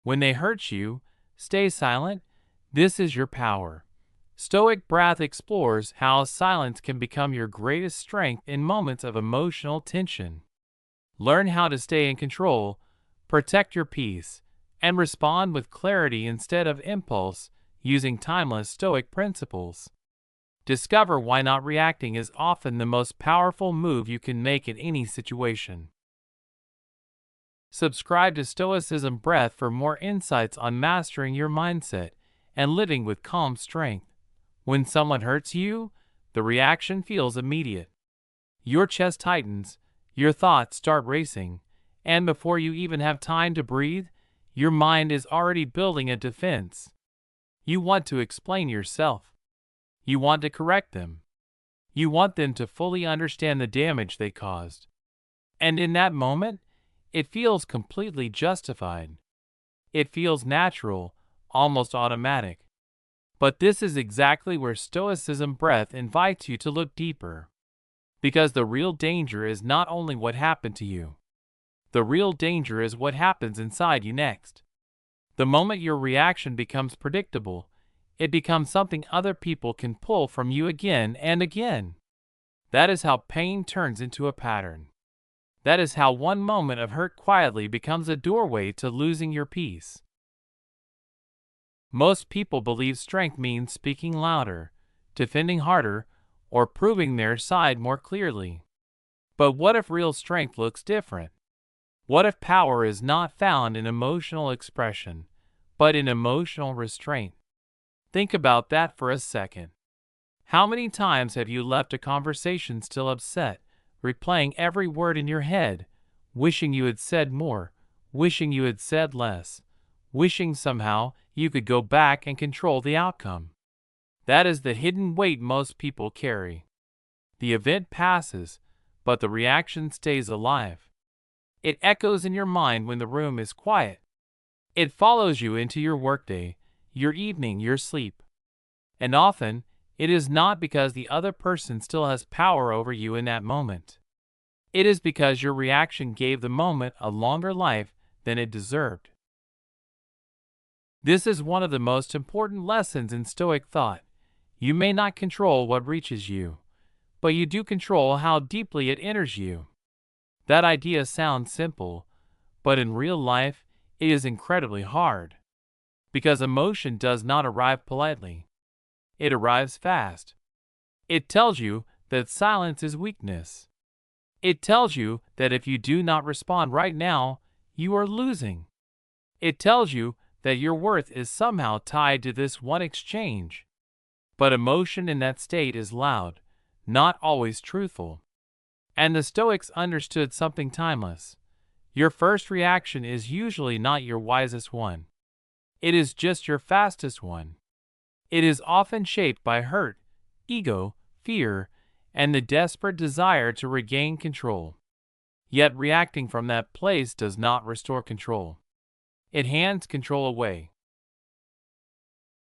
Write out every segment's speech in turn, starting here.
When they hurt you, stay silent. This is your power. Stoic Brath explores how silence can become your greatest strength in moments of emotional tension. Learn how to stay in control, protect your peace, and respond with clarity instead of impulse, using timeless Stoic principles. Discover why not reacting is often the most powerful move you can make in any situation. Subscribe to Stoicism Breath for more insights on mastering your mindset and living with calm strength. When someone hurts you, the reaction feels immediate. Your chest tightens, your thoughts start racing, and before you even have time to breathe, your mind is already building a defense. You want to explain yourself. You want to correct them. You want them to fully understand the damage they caused. And in that moment, it feels completely justified. It feels natural, almost automatic. But this is exactly where Stoicism Breath invites you to look deeper. Because the real danger is not only what happened to you. The real danger is what happens inside you next. The moment your reaction becomes predictable, it becomes something other people can pull from you again and again. That is how pain turns into a pattern. That is how one moment of hurt quietly becomes a doorway to losing your peace. Most people believe strength means speaking louder, defending harder, or proving their side more clearly. But what if real strength looks different? What if power is not found in emotional expression, but in emotional restraint? Think about that for a second. How many times have you left a conversation still upset, replaying every word in your head, wishing you had said more, wishing you had said less, wishing somehow you could go back and control the outcome? That is the hidden weight most people carry. The event passes, but the reaction stays alive. It echoes in your mind when the room is quiet. It follows you into your workday, your evening, your sleep. And often, it is not because the other person still has power over you in that moment. It is because your reaction gave the moment a longer life than it deserved. This is one of the most important lessons in Stoic thought. You may not control what reaches you, but you do control how deeply it enters you. That idea sounds simple, but in real life, it is incredibly hard. Because emotion does not arrive politely. It arrives fast. It tells you that silence is weakness. It tells you that if you do not respond right now, you are losing. It tells you that your worth is somehow tied to this one exchange. But emotion in that state is loud, not always truthful. And the Stoics understood something timeless. Your first reaction is usually not your wisest one. It is just your fastest one. It is often shaped by hurt, ego, fear, and the desperate desire to regain control. Yet reacting from that place does not restore control. It hands control away.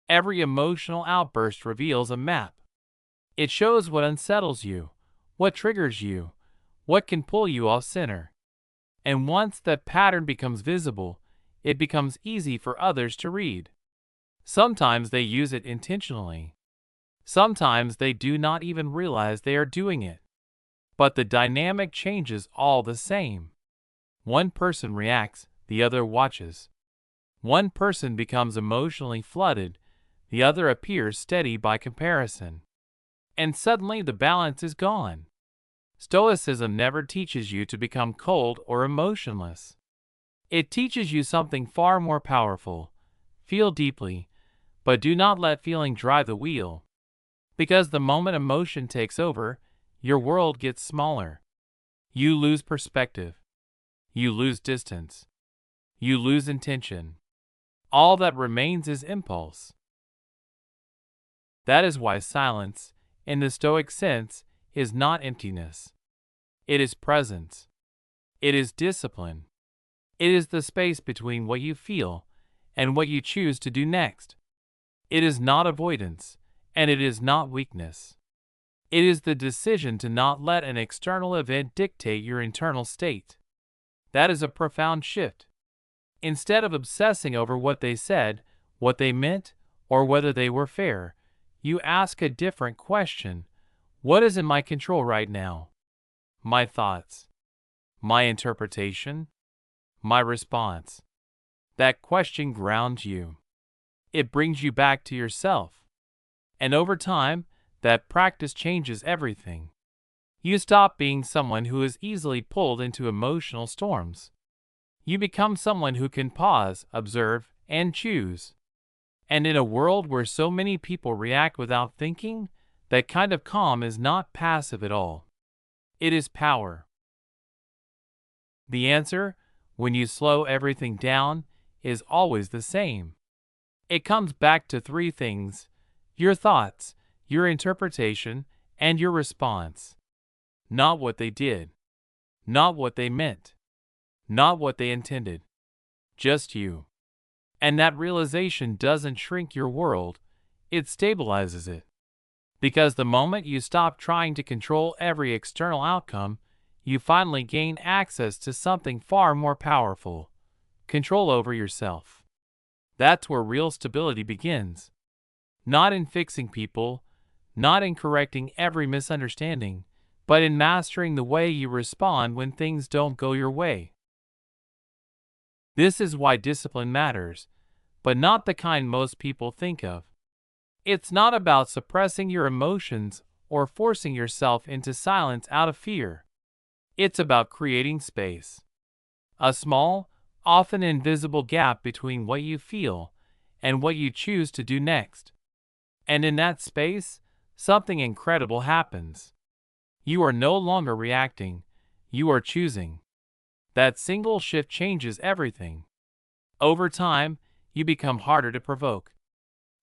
Every emotional outburst reveals a map. It shows what unsettles you, what triggers you, what can pull you off center. And once that pattern becomes visible, it becomes easy for others to read. Sometimes they use it intentionally. Sometimes they do not even realize they are doing it. But the dynamic changes all the same. One person reacts, the other watches. One person becomes emotionally flooded, the other appears steady by comparison. And suddenly the balance is gone. Stoicism never teaches you to become cold or emotionless. It teaches you something far more powerful. Feel deeply, but do not let feeling drive the wheel. Because the moment emotion takes over, your world gets smaller. You lose perspective. You lose distance. You lose intention. All that remains is impulse. That is why silence, in the Stoic sense, is not emptiness. It is presence. It is discipline. It is the space between what you feel and what you choose to do next. It is not avoidance, and it is not weakness. It is the decision to not let an external event dictate your internal state. That is a profound shift. Instead of obsessing over what they said, what they meant, or whether they were fair, you ask a different question. What is in my control right now? My thoughts? My interpretation? My response? That question grounds you. It brings you back to yourself. And over time, that practice changes everything. You stop being someone who is easily pulled into emotional storms. You become someone who can pause, observe, and choose. And in a world where so many people react without thinking, that kind of calm is not passive at all. It is power. The answer, when you slow everything down, is always the same. It comes back to three things: your thoughts, your interpretation, and your response. Not what they did. Not what they meant. Not what they intended. Just you. And that realization doesn't shrink your world, it stabilizes it. Because the moment you stop trying to control every external outcome, you finally gain access to something far more powerful: control over yourself. That's where real stability begins. Not in fixing people, not in correcting every misunderstanding, but in mastering the way you respond when things don't go your way. This is why discipline matters, but not the kind most people think of. It's not about suppressing your emotions or forcing yourself into silence out of fear. It's about creating space. A small, often invisible gap between what you feel and what you choose to do next. And in that space, something incredible happens. You are no longer reacting, you are choosing. That single shift changes everything. Over time, you become harder to provoke.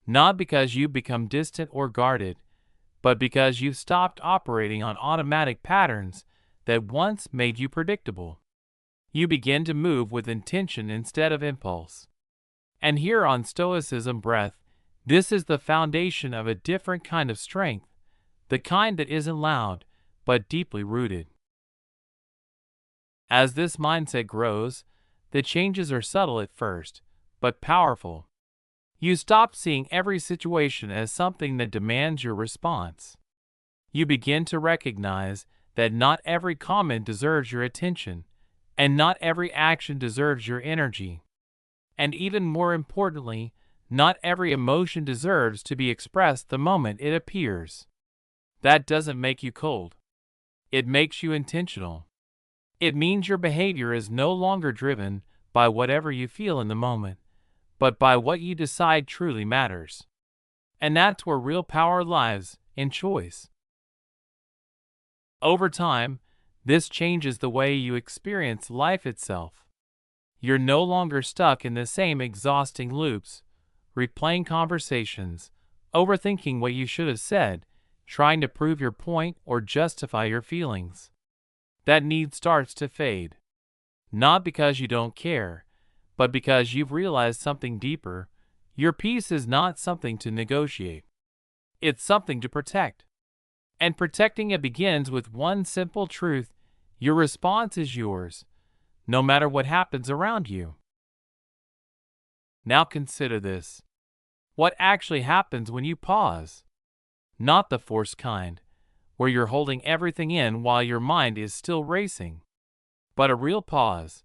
Not because you've become distant or guarded, but because you've stopped operating on automatic patterns that once made you predictable. You begin to move with intention instead of impulse. And here on Stoicism Breath, this is the foundation of a different kind of strength, the kind that isn't loud, but deeply rooted. As this mindset grows, the changes are subtle at first, but powerful. You stop seeing every situation as something that demands your response. You begin to recognize that not every comment deserves your attention, and not every action deserves your energy. And even more importantly, not every emotion deserves to be expressed the moment it appears. That doesn't make you cold. It makes you intentional. It means your behavior is no longer driven by whatever you feel in the moment, but by what you decide truly matters. And that's where real power lies, in choice. Over time, this changes the way you experience life itself. You're no longer stuck in the same exhausting loops, replaying conversations, overthinking what you should have said, trying to prove your point or justify your feelings. That need starts to fade. Not because you don't care, but because you've realized something deeper. Your peace is not something to negotiate. It's something to protect. And protecting it begins with one simple truth: your response is yours, no matter what happens around you. Now consider this. What actually happens when you pause? Not the forced kind, where you're holding everything in while your mind is still racing, but a real pause.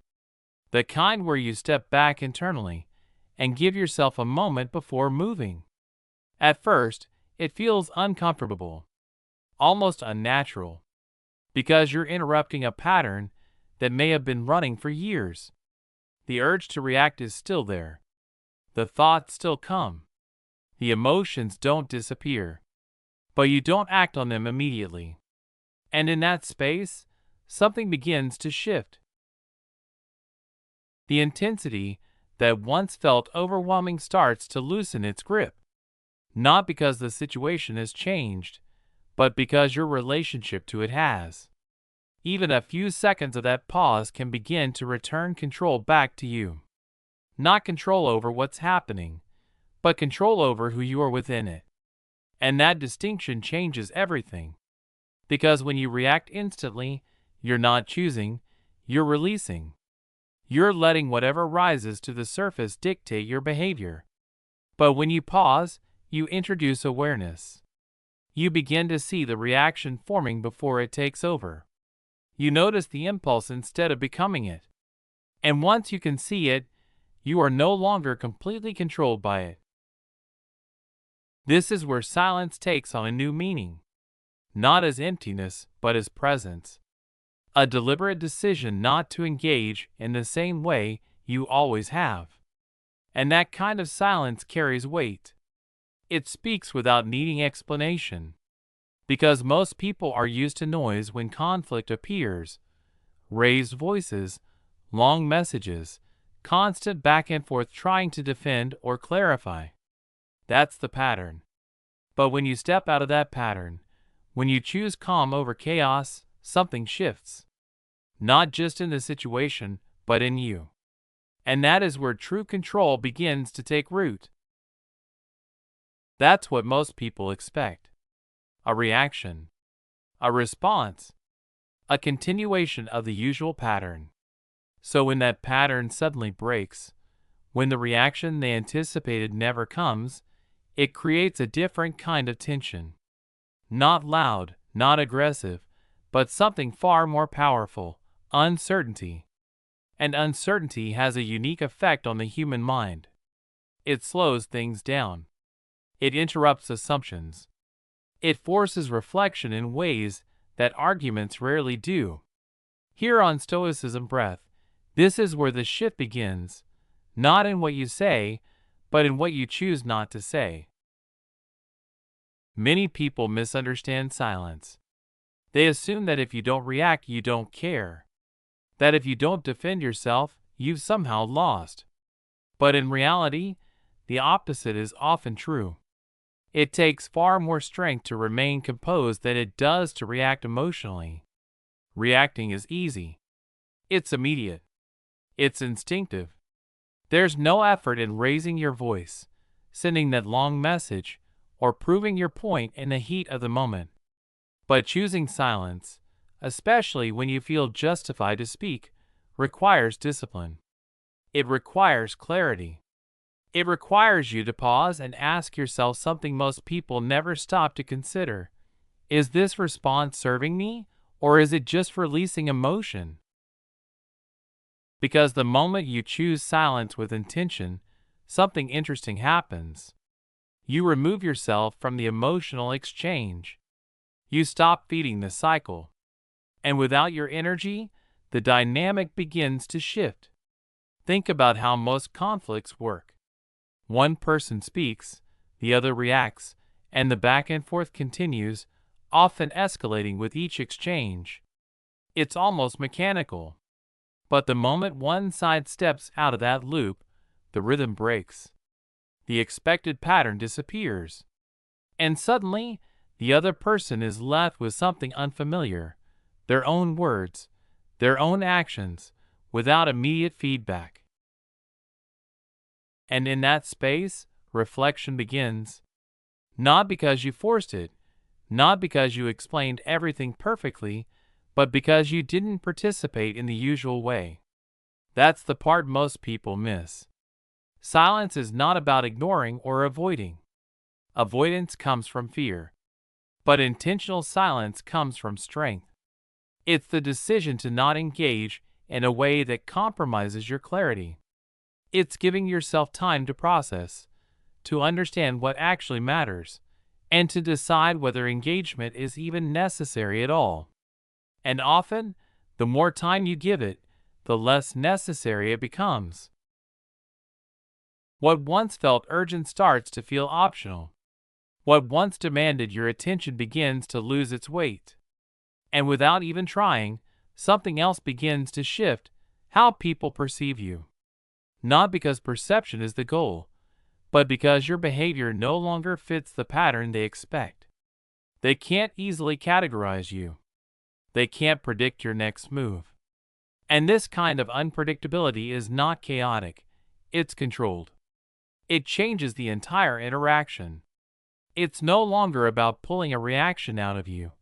The kind where you step back internally and give yourself a moment before moving. At first, it feels uncomfortable, almost unnatural, because you're interrupting a pattern that may have been running for years. The urge to react is still there. The thoughts still come. The emotions don't disappear. But you don't act on them immediately. And in that space, something begins to shift. The intensity that once felt overwhelming starts to loosen its grip. Not because the situation has changed, but because your relationship to it has. Even a few seconds of that pause can begin to return control back to you. Not control over what's happening, but control over who you are within it. And that distinction changes everything. Because when you react instantly, you're not choosing, you're releasing. You're letting whatever rises to the surface dictate your behavior. But when you pause, you introduce awareness. You begin to see the reaction forming before it takes over. You notice the impulse instead of becoming it. And once you can see it, you are no longer completely controlled by it. This is where silence takes on a new meaning. Not as emptiness, but as presence. A deliberate decision not to engage in the same way you always have. And that kind of silence carries weight. It speaks without needing explanation. Because most people are used to noise when conflict appears. Raised voices, long messages, constant back and forth trying to defend or clarify. That's the pattern. But when you step out of that pattern, when you choose calm over chaos, something shifts. Not just in the situation, but in you. And that is where true control begins to take root. That's what most people expect. A reaction. A response. A continuation of the usual pattern. So when that pattern suddenly breaks, when the reaction they anticipated never comes, it creates a different kind of tension. Not loud, not aggressive, but something far more powerful, uncertainty. And uncertainty has a unique effect on the human mind. It slows things down. It interrupts assumptions. It forces reflection in ways that arguments rarely do. Here on Stoicism Breath, this is where the shift begins, not in what you say, but in what you choose not to say. Many people misunderstand silence. They assume that if you don't react, you don't care. That if you don't defend yourself, you've somehow lost. But in reality, the opposite is often true. It takes far more strength to remain composed than it does to react emotionally. Reacting is easy. It's immediate. It's instinctive. There's no effort in raising your voice, sending that long message, or proving your point in the heat of the moment. But choosing silence, especially when you feel justified to speak, requires discipline. It requires clarity. It requires you to pause and ask yourself something most people never stop to consider. Is this response serving me, or is it just releasing emotion? Because the moment you choose silence with intention, something interesting happens. You remove yourself from the emotional exchange. You stop feeding the cycle. And without your energy, the dynamic begins to shift. Think about how most conflicts work. One person speaks, the other reacts, and the back and forth continues, often escalating with each exchange. It's almost mechanical. But the moment one side steps out of that loop, the rhythm breaks. The expected pattern disappears. And suddenly, the other person is left with something unfamiliar, their own words, their own actions, without immediate feedback. And in that space, reflection begins. Not because you forced it, not because you explained everything perfectly, but because you didn't participate in the usual way. That's the part most people miss. Silence is not about ignoring or avoiding. Avoidance comes from fear. But intentional silence comes from strength. It's the decision to not engage in a way that compromises your clarity. It's giving yourself time to process, to understand what actually matters, and to decide whether engagement is even necessary at all. And often, the more time you give it, the less necessary it becomes. What once felt urgent starts to feel optional. What once demanded your attention begins to lose its weight. And without even trying, something else begins to shift: how people perceive you. Not because perception is the goal, but because your behavior no longer fits the pattern they expect. They can't easily categorize you. They can't predict your next move. And this kind of unpredictability is not chaotic, it's controlled. It changes the entire interaction. It's no longer about pulling a reaction out of you,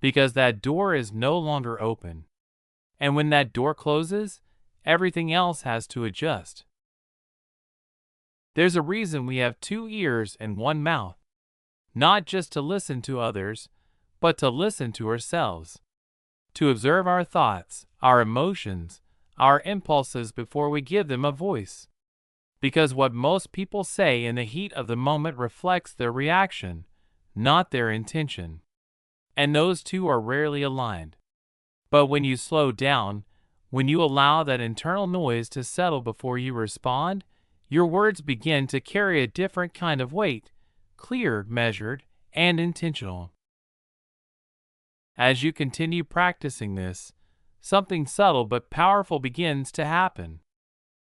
because that door is no longer open. And when that door closes, everything else has to adjust. There's a reason we have 2 ears and 1 mouth, not just to listen to others, but to listen to ourselves, to observe our thoughts, our emotions, our impulses before we give them a voice. Because what most people say in the heat of the moment reflects their reaction, not their intention. And those two are rarely aligned. But when you slow down, when you allow that internal noise to settle before you respond, your words begin to carry a different kind of weight, clear, measured, and intentional. As you continue practicing this, something subtle but powerful begins to happen.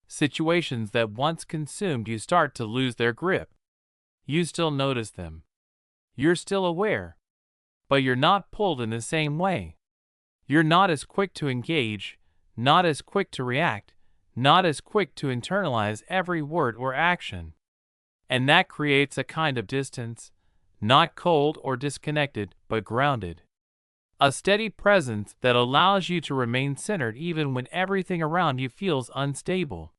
Situations that once consumed you start to lose their grip. You still notice them. You're still aware. But you're not pulled in the same way. You're not as quick to engage, not as quick to react, not as quick to internalize every word or action. And that creates a kind of distance, not cold or disconnected, but grounded. A steady presence that allows you to remain centered even when everything around you feels unstable.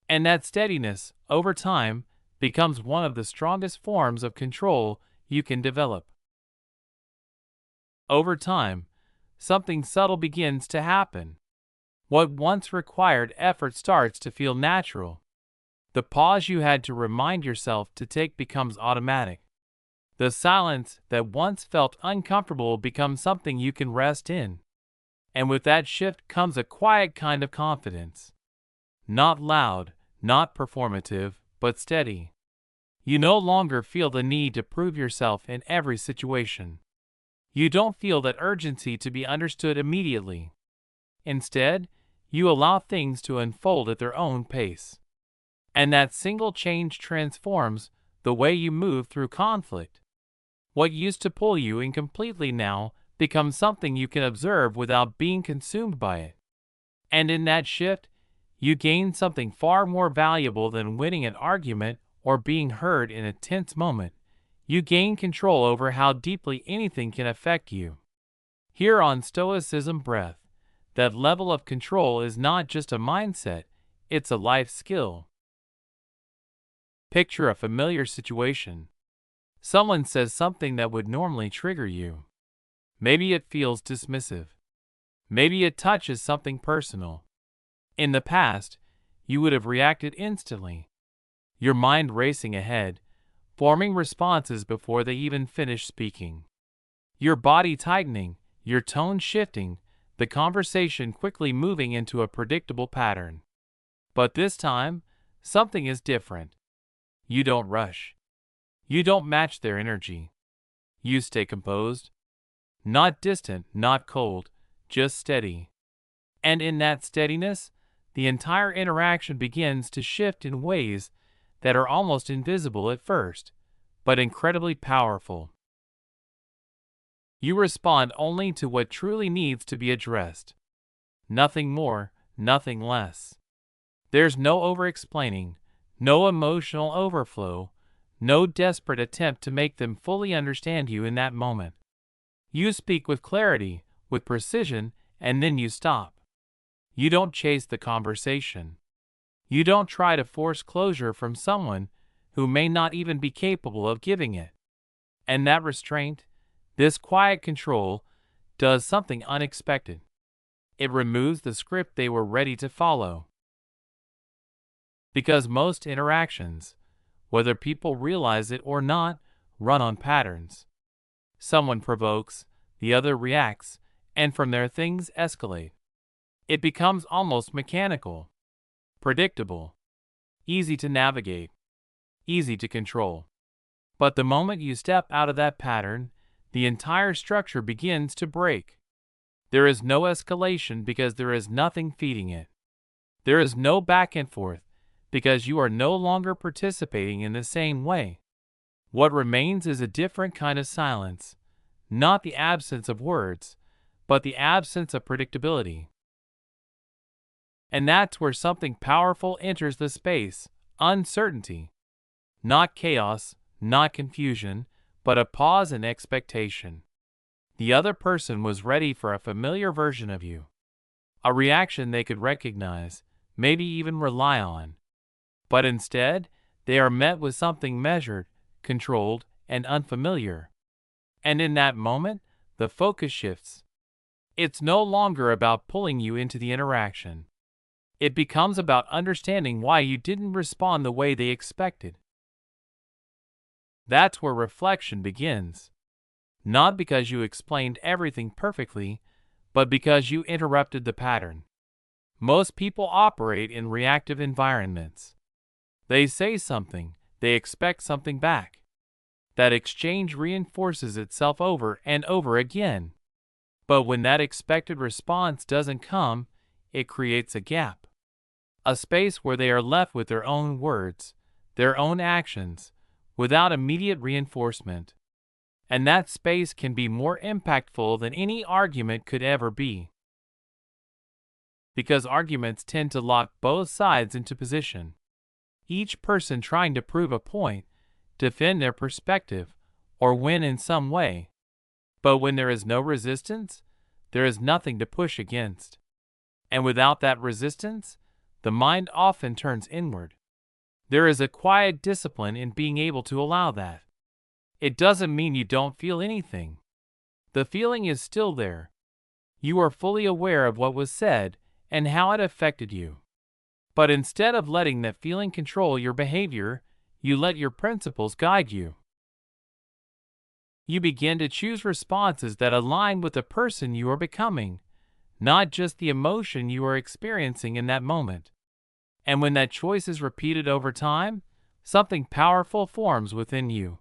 And that steadiness, over time, becomes one of the strongest forms of control you can develop. Over time, something subtle begins to happen. What once required effort starts to feel natural. The pause you had to remind yourself to take becomes automatic. The silence that once felt uncomfortable becomes something you can rest in. And with that shift comes a quiet kind of confidence. Not loud, not performative, but steady. You no longer feel the need to prove yourself in every situation. You don't feel that urgency to be understood immediately. Instead, you allow things to unfold at their own pace. And that single change transforms the way you move through conflict. What used to pull you in completely now becomes something you can observe without being consumed by it. And in that shift, you gain something far more valuable than winning an argument or being heard in a tense moment. You gain control over how deeply anything can affect you. Here on Stoicism Breath, that level of control is not just a mindset, it's a life skill. Picture a familiar situation. Someone says something that would normally trigger you. Maybe it feels dismissive. Maybe it touches something personal. In the past, you would have reacted instantly, your mind racing ahead, forming responses before they even finish speaking. Your body tightening, your tone shifting, the conversation quickly moving into a predictable pattern. But this time, something is different. You don't rush. You don't match their energy. You stay composed. Not distant, not cold, just steady. And in that steadiness, the entire interaction begins to shift in ways that are almost invisible at first, but incredibly powerful. You respond only to what truly needs to be addressed. Nothing more, nothing less. There's no over-explaining, no emotional overflow, no desperate attempt to make them fully understand you in that moment. You speak with clarity, with precision, and then you stop. You don't chase the conversation. You don't try to force closure from someone who may not even be capable of giving it. And that restraint, this quiet control, does something unexpected. It removes the script they were ready to follow. Because most interactions, whether people realize it or not, run on patterns. Someone provokes, the other reacts, and from there things escalate. It becomes almost mechanical, predictable, easy to navigate, easy to control. But the moment you step out of that pattern, the entire structure begins to break. There is no escalation because there is nothing feeding it. There is no back and forth because you are no longer participating in the same way. What remains is a different kind of silence, not the absence of words, but the absence of predictability. And that's where something powerful enters the space, uncertainty. Not chaos, not confusion, but a pause in expectation. The other person was ready for a familiar version of you. A reaction they could recognize, maybe even rely on. But instead, they are met with something measured, controlled, and unfamiliar. And in that moment, the focus shifts. It's no longer about pulling you into the interaction. It becomes about understanding why you didn't respond the way they expected. That's where reflection begins. Not because you explained everything perfectly, but because you interrupted the pattern. Most people operate in reactive environments. They say something, they expect something back. That exchange reinforces itself over and over again. But when that expected response doesn't come, it creates a gap. A space where they are left with their own words, their own actions, without immediate reinforcement. And that space can be more impactful than any argument could ever be. Because arguments tend to lock both sides into position. Each person trying to prove a point, defend their perspective, or win in some way. But when there is no resistance, there is nothing to push against. And without that resistance, the mind often turns inward. There is a quiet discipline in being able to allow that. It doesn't mean you don't feel anything. The feeling is still there. You are fully aware of what was said and how it affected you. But instead of letting that feeling control your behavior, you let your principles guide you. You begin to choose responses that align with the person you are becoming, not just the emotion you are experiencing in that moment. And when that choice is repeated over time, something powerful forms within you,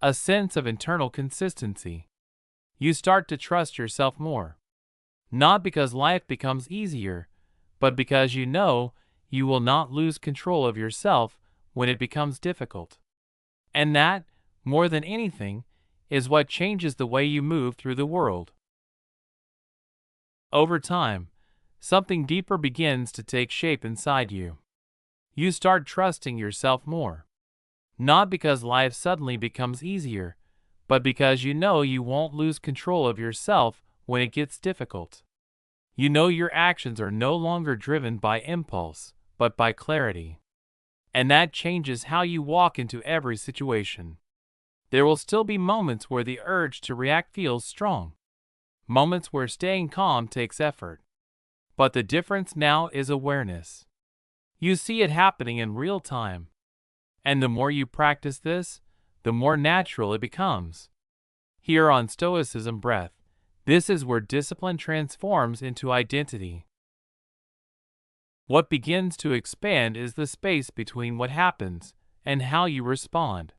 a sense of internal consistency. You start to trust yourself more. Not because life becomes easier, but because you know you will not lose control of yourself when it becomes difficult. And that, more than anything, is what changes the way you move through the world. Over time, something deeper begins to take shape inside you. You start trusting yourself more. Not because life suddenly becomes easier, but because you know you won't lose control of yourself when it gets difficult. You know your actions are no longer driven by impulse, but by clarity. And that changes how you walk into every situation. There will still be moments where the urge to react feels strong. Moments where staying calm takes effort. But the difference now is awareness. You see it happening in real time. And the more you practice this, the more natural it becomes. Here on Stoicism Breath, this is where discipline transforms into identity. What begins to expand is the space between what happens and how you respond.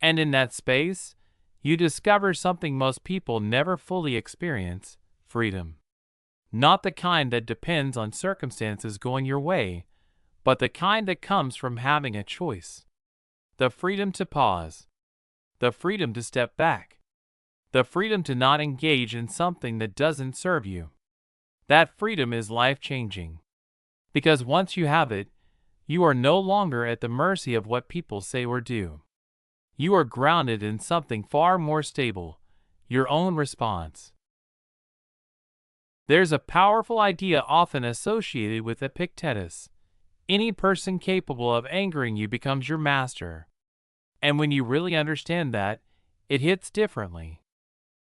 And in that space, you discover something most people never fully experience: freedom. Not the kind that depends on circumstances going your way, but the kind that comes from having a choice. The freedom to pause. The freedom to step back. The freedom to not engage in something that doesn't serve you. That freedom is life-changing. Because once you have it, you are no longer at the mercy of what people say or do. You are grounded in something far more stable, your own response. There's a powerful idea often associated with Epictetus. Any person capable of angering you becomes your master. And when you really understand that, it hits differently.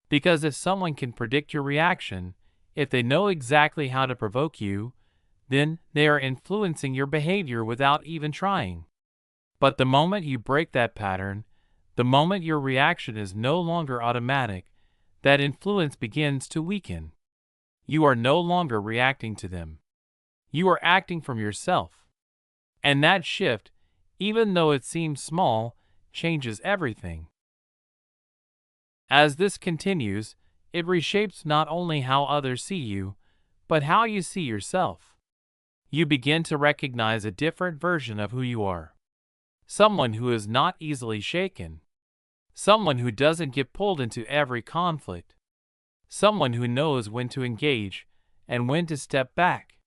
Because if someone can predict your reaction, if they know exactly how to provoke you, then they are influencing your behavior without even trying. But the moment you break that pattern, the moment your reaction is no longer automatic, that influence begins to weaken. You are no longer reacting to them. You are acting from yourself. And that shift, even though it seems small, changes everything. As this continues, it reshapes not only how others see you, but how you see yourself. You begin to recognize a different version of who you are. Someone who is not easily shaken. Someone who doesn't get pulled into every conflict. Someone who knows when to engage and when to step back.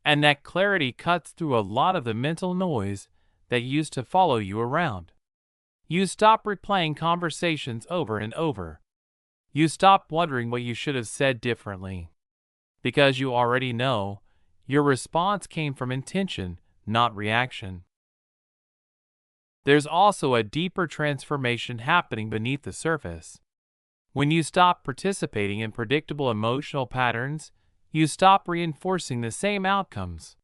And that clarity cuts through a lot of the mental noise that used to follow you around. You stop replaying conversations over and over. You stop wondering what you should have said differently. Because you already know, Your response came from intention, not reaction. There's also a deeper transformation happening beneath the surface. When you stop participating in predictable emotional patterns, you stop reinforcing the same outcomes.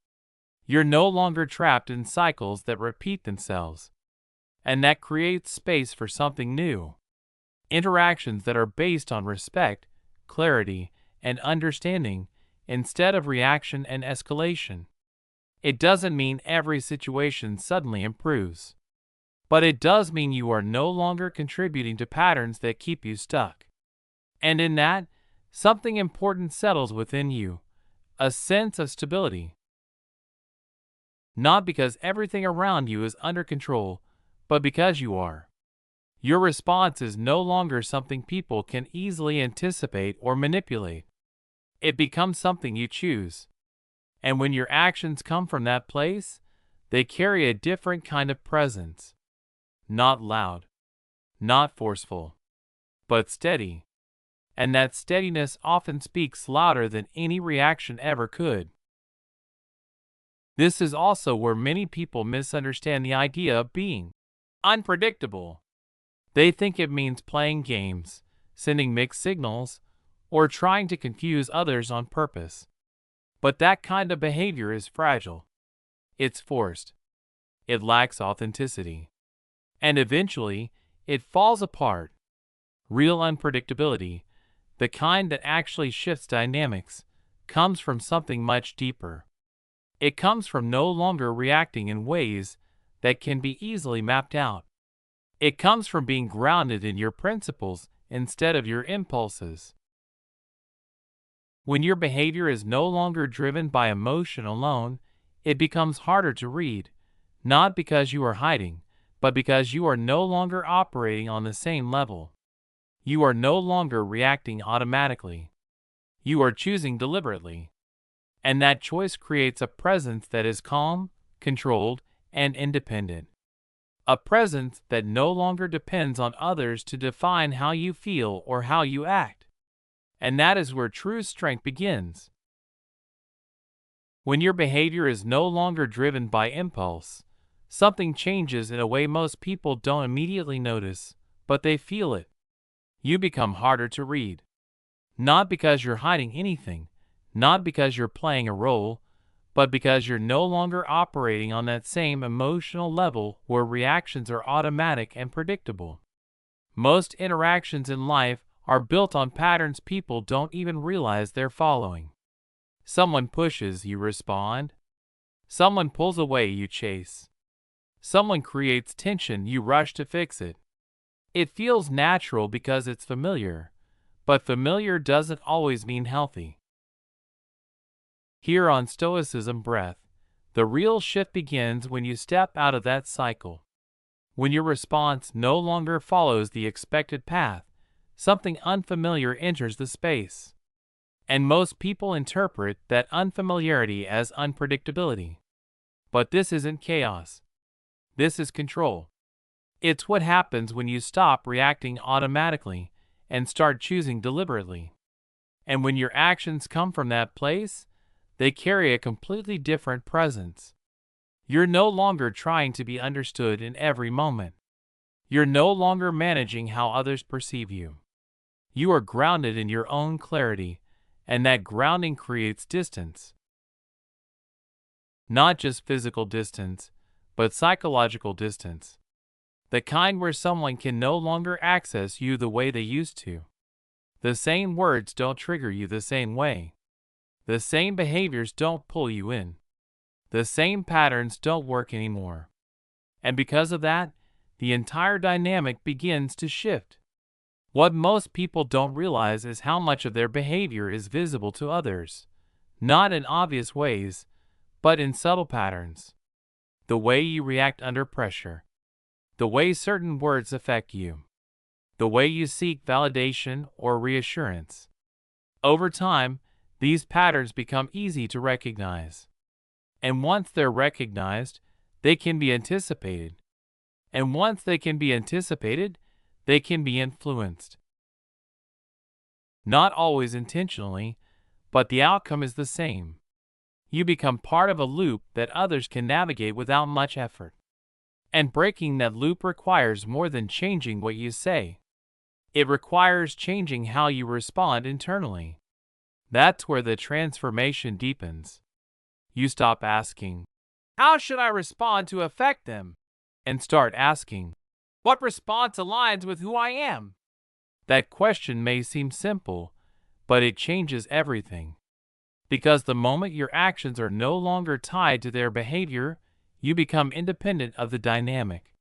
You're no longer trapped in cycles that repeat themselves. And that creates space for something new. Interactions that are based on respect, clarity, and understanding instead of reaction and escalation. It doesn't mean every situation suddenly improves. But it does mean you are no longer contributing to patterns that keep you stuck. And in that, something important settles within you, a sense of stability. Not because everything around you is under control, but because you are. Your response is no longer something people can easily anticipate or manipulate. It becomes something you choose. And when your actions come from that place, they carry a different kind of presence. Not loud, not forceful, but steady. And that steadiness often speaks louder than any reaction ever could. This is also where many people misunderstand the idea of being unpredictable. They think it means playing games, sending mixed signals, or trying to confuse others on purpose. But that kind of behavior is fragile. It's forced. It lacks authenticity. And eventually, it falls apart. Real unpredictability, the kind that actually shifts dynamics, comes from something much deeper. It comes from no longer reacting in ways that can be easily mapped out. It comes from being grounded in your principles instead of your impulses. When your behavior is no longer driven by emotion alone, it becomes harder to read, not because you are hiding, but because you are no longer operating on the same level. You are no longer reacting automatically. You are choosing deliberately. And that choice creates a presence that is calm, controlled, and independent. A presence that no longer depends on others to define how you feel or how you act. And that is where true strength begins. When your behavior is no longer driven by impulse, something changes in a way most people don't immediately notice, but they feel it. You become harder to read. Not because you're hiding anything, not because you're playing a role, but because you're no longer operating on that same emotional level where reactions are automatic and predictable. Most interactions in life are built on patterns people don't even realize they're following. Someone pushes, you respond. Someone pulls away, you chase. Someone creates tension, you rush to fix it. It feels natural because it's familiar, but familiar doesn't always mean healthy. Here on Stoicism Breath, the real shift begins when you step out of that cycle. When your response no longer follows the expected path, something unfamiliar enters the space. And most people interpret that unfamiliarity as unpredictability. But this isn't chaos. This is control. It's what happens when you stop reacting automatically and start choosing deliberately. And when your actions come from that place, they carry a completely different presence. You're no longer trying to be understood in every moment. You're no longer managing how others perceive you. You are grounded in your own clarity, and that grounding creates distance. Not just physical distance, but psychological distance. The kind where someone can no longer access you the way they used to. The same words don't trigger you the same way. The same behaviors don't pull you in. The same patterns don't work anymore. And because of that, the entire dynamic begins to shift. What most people don't realize is how much of their behavior is visible to others, not in obvious ways, but in subtle patterns. The way you react under pressure. The way certain words affect you. The way you seek validation or reassurance. Over time, these patterns become easy to recognize. And once they're recognized, they can be anticipated. And once they can be anticipated, they can be influenced. Not always intentionally, but the outcome is the same. You become part of a loop that others can navigate without much effort. And breaking that loop requires more than changing what you say. It requires changing how you respond internally. That's where the transformation deepens. You stop asking, "How should I respond to affect them?" and start asking, "What response aligns with who I am?" That question may seem simple, but it changes everything. Because the moment your actions are no longer tied to their behavior, you become independent of the dynamic.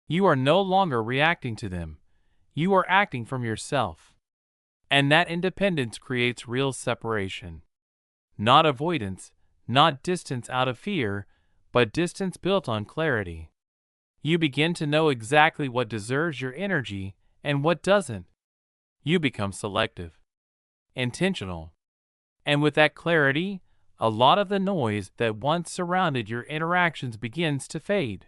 You are no longer reacting to them. You are acting from yourself. And that independence creates real separation. Not avoidance, not distance out of fear, but distance built on clarity. You begin to know exactly what deserves your energy and what doesn't. You become selective, intentional. And with that clarity, a lot of the noise that once surrounded your interactions begins to fade.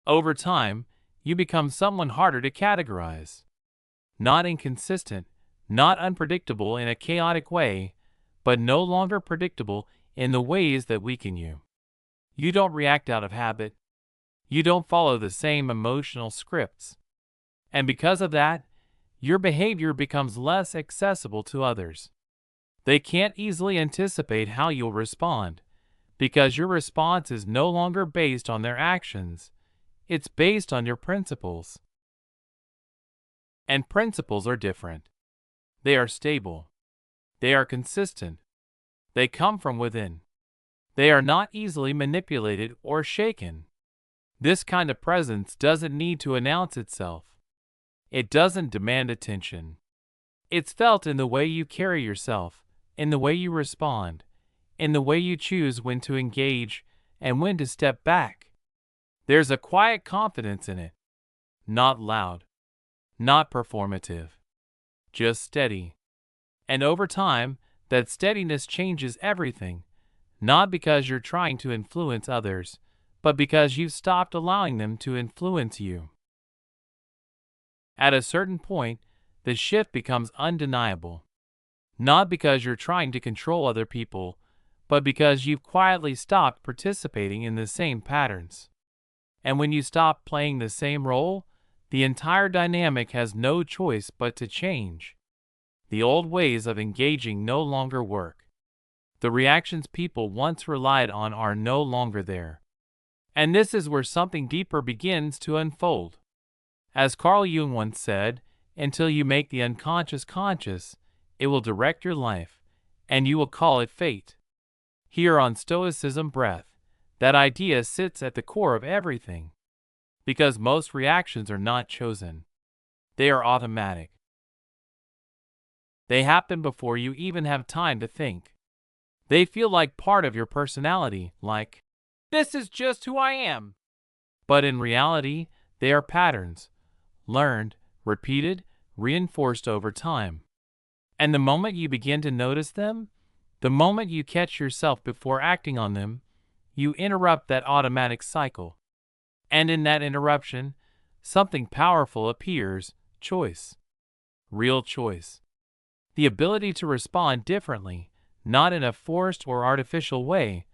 Over time, you become someone harder to categorize. Not inconsistent, not unpredictable in a chaotic way, but no longer predictable in the ways that weaken you. You don't react out of habit. You don't follow the same emotional scripts. And because of that, your behavior becomes less accessible to others. They can't easily anticipate how you'll respond, because your response is no longer based on their actions. It's based on your principles. And principles are different. They are stable. They are consistent. They come from within. They are not easily manipulated or shaken. This kind of presence doesn't need to announce itself. It doesn't demand attention. It's felt in the way you carry yourself, in the way you respond, in the way you choose when to engage and when to step back. There's a quiet confidence in it. Not loud. Not performative. Just steady. And over time, that steadiness changes everything. Not because you're trying to influence others, but because you've stopped allowing them to influence you. At a certain point, the shift becomes undeniable. Not because you're trying to control other people, but because you've quietly stopped participating in the same patterns. And when you stop playing the same role, the entire dynamic has no choice but to change. The old ways of engaging no longer work. The reactions people once relied on are no longer there. And this is where something deeper begins to unfold. As Carl Jung once said, until you make the unconscious conscious, it will direct your life, and you will call it fate. Here on Stoicism Breath, that idea sits at the core of everything. Because most reactions are not chosen. They are automatic. They happen before you even have time to think. They feel like part of your personality, like, "This is just who I am." But in reality, they are patterns, learned, repeated, reinforced over time. And the moment you begin to notice them, the moment you catch yourself before acting on them, you interrupt that automatic cycle. And in that interruption, something powerful appears: choice. Real choice. The ability to respond differently, not in a forced or artificial way,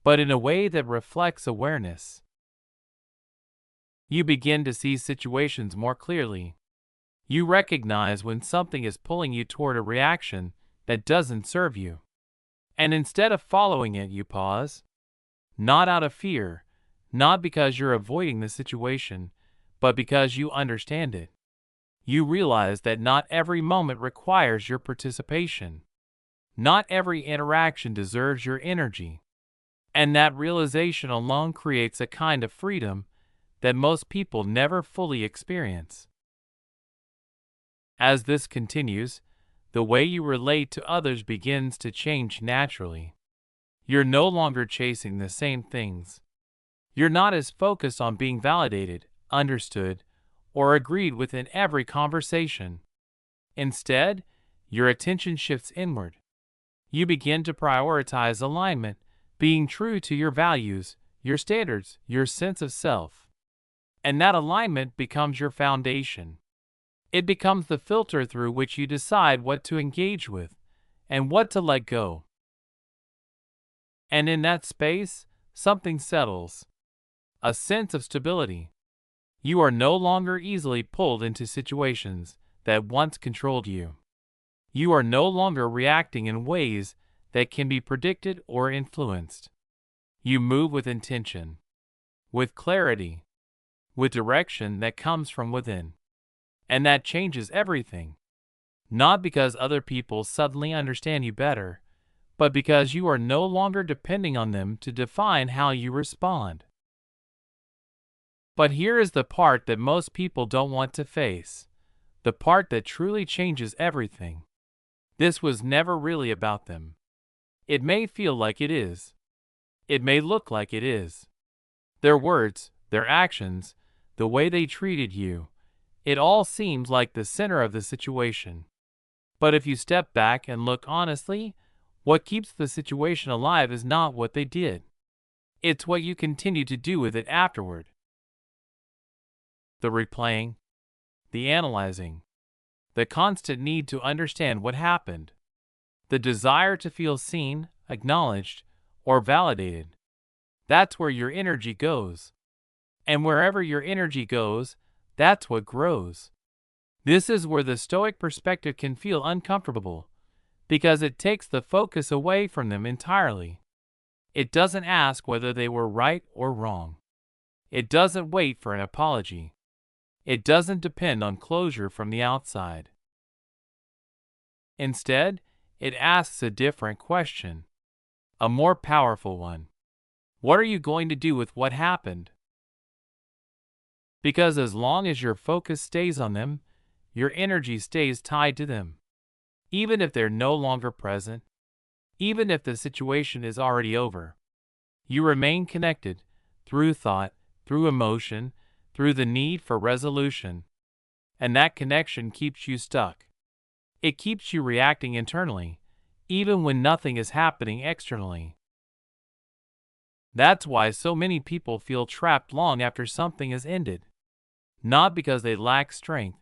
but in a way that reflects awareness. You begin to see situations more clearly. You recognize when something is pulling you toward a reaction that doesn't serve you. And instead of following it, you pause. Not out of fear, not because you're avoiding the situation, but because you understand it. You realize that not every moment requires your participation. Not every interaction deserves your energy. And that realization alone creates a kind of freedom that most people never fully experience. As this continues, the way you relate to others begins to change naturally. You're no longer chasing the same things. You're not as focused on being validated, understood, or agreed with in every conversation. Instead, your attention shifts inward. You begin to prioritize alignment, being true to your values, your standards, your sense of self. And that alignment becomes your foundation. It becomes the filter through which you decide what to engage with and what to let go. And in that space, something settles. A sense of stability. You are no longer easily pulled into situations that once controlled you. You are no longer reacting in ways that can be predicted or influenced. You move with intention, with clarity, with direction that comes from within. And that changes everything. Not because other people suddenly understand you better, but because you are no longer depending on them to define how you respond. But here is the part that most people don't want to face, the part that truly changes everything. This was never really about them. It may feel like it is. It may look like it is. Their words, their actions, the way they treated you, it all seems like the center of the situation. But if you step back and look honestly, what keeps the situation alive is not what they did. It's what you continue to do with it afterward. The replaying, the analyzing, the constant need to understand what happened, the desire to feel seen, acknowledged, or validated. That's where your energy goes. And wherever your energy goes, that's what grows. This is where the Stoic perspective can feel uncomfortable, because it takes the focus away from them entirely. It doesn't ask whether they were right or wrong. It doesn't wait for an apology. It doesn't depend on closure from the outside. Instead, it asks a different question, a more powerful one. What are you going to do with what happened? Because as long as your focus stays on them, your energy stays tied to them. Even if they're no longer present, even if the situation is already over, you remain connected through thought, through emotion, through the need for resolution. And that connection keeps you stuck. It keeps you reacting internally, even when nothing is happening externally. That's why so many people feel trapped long after something has ended. Not because they lack strength,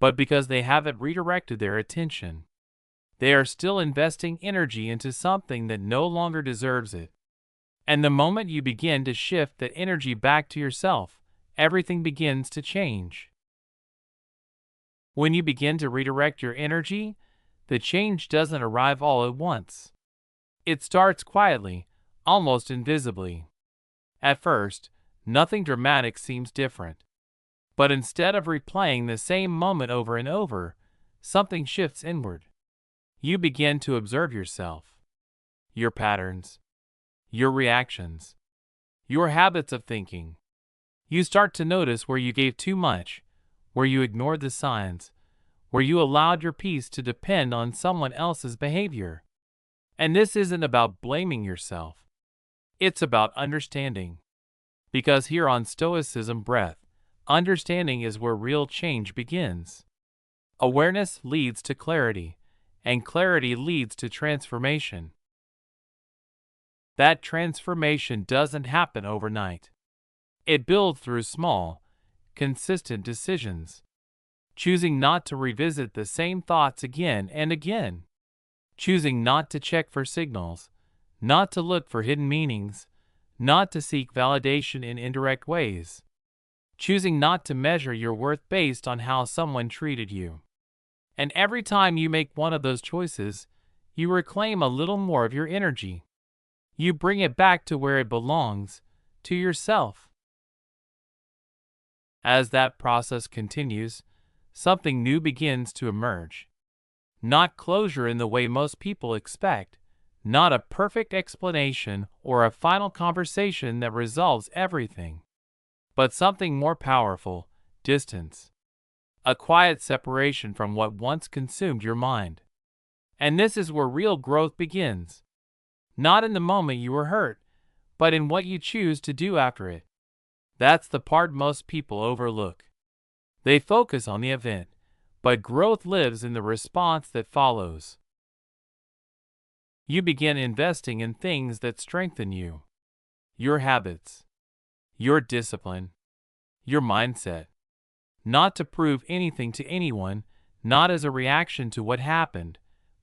but because they haven't redirected their attention. They are still investing energy into something that no longer deserves it. And the moment you begin to shift that energy back to yourself, everything begins to change. When you begin to redirect your energy, the change doesn't arrive all at once. It starts quietly, almost invisibly. At first, nothing dramatic seems different. But instead of replaying the same moment over and over, something shifts inward. You begin to observe yourself, your patterns, your reactions, your habits of thinking. You start to notice where you gave too much, where you ignored the signs, where you allowed your peace to depend on someone else's behavior. And this isn't about blaming yourself. It's about understanding. Because here on Stoicism Breath, understanding is where real change begins. Awareness leads to clarity, and clarity leads to transformation. That transformation doesn't happen overnight. It builds through small, consistent decisions. Choosing not to revisit the same thoughts again and again. Choosing not to check for signals, not to look for hidden meanings, not to seek validation in indirect ways. Choosing not to measure your worth based on how someone treated you. And every time you make one of those choices, you reclaim a little more of your energy. You bring it back to where it belongs, to yourself. As that process continues, something new begins to emerge. Not closure in the way most people expect, not a perfect explanation or a final conversation that resolves everything, but something more powerful, distance. A quiet separation from what once consumed your mind. And this is where real growth begins. Not in the moment you were hurt, but in what you choose to do after it. That's the part most people overlook. They focus on the event, but growth lives in the response that follows. You begin investing in things that strengthen you. Your habits, your discipline, your mindset. Not to prove anything to anyone, not as a reaction to what happened,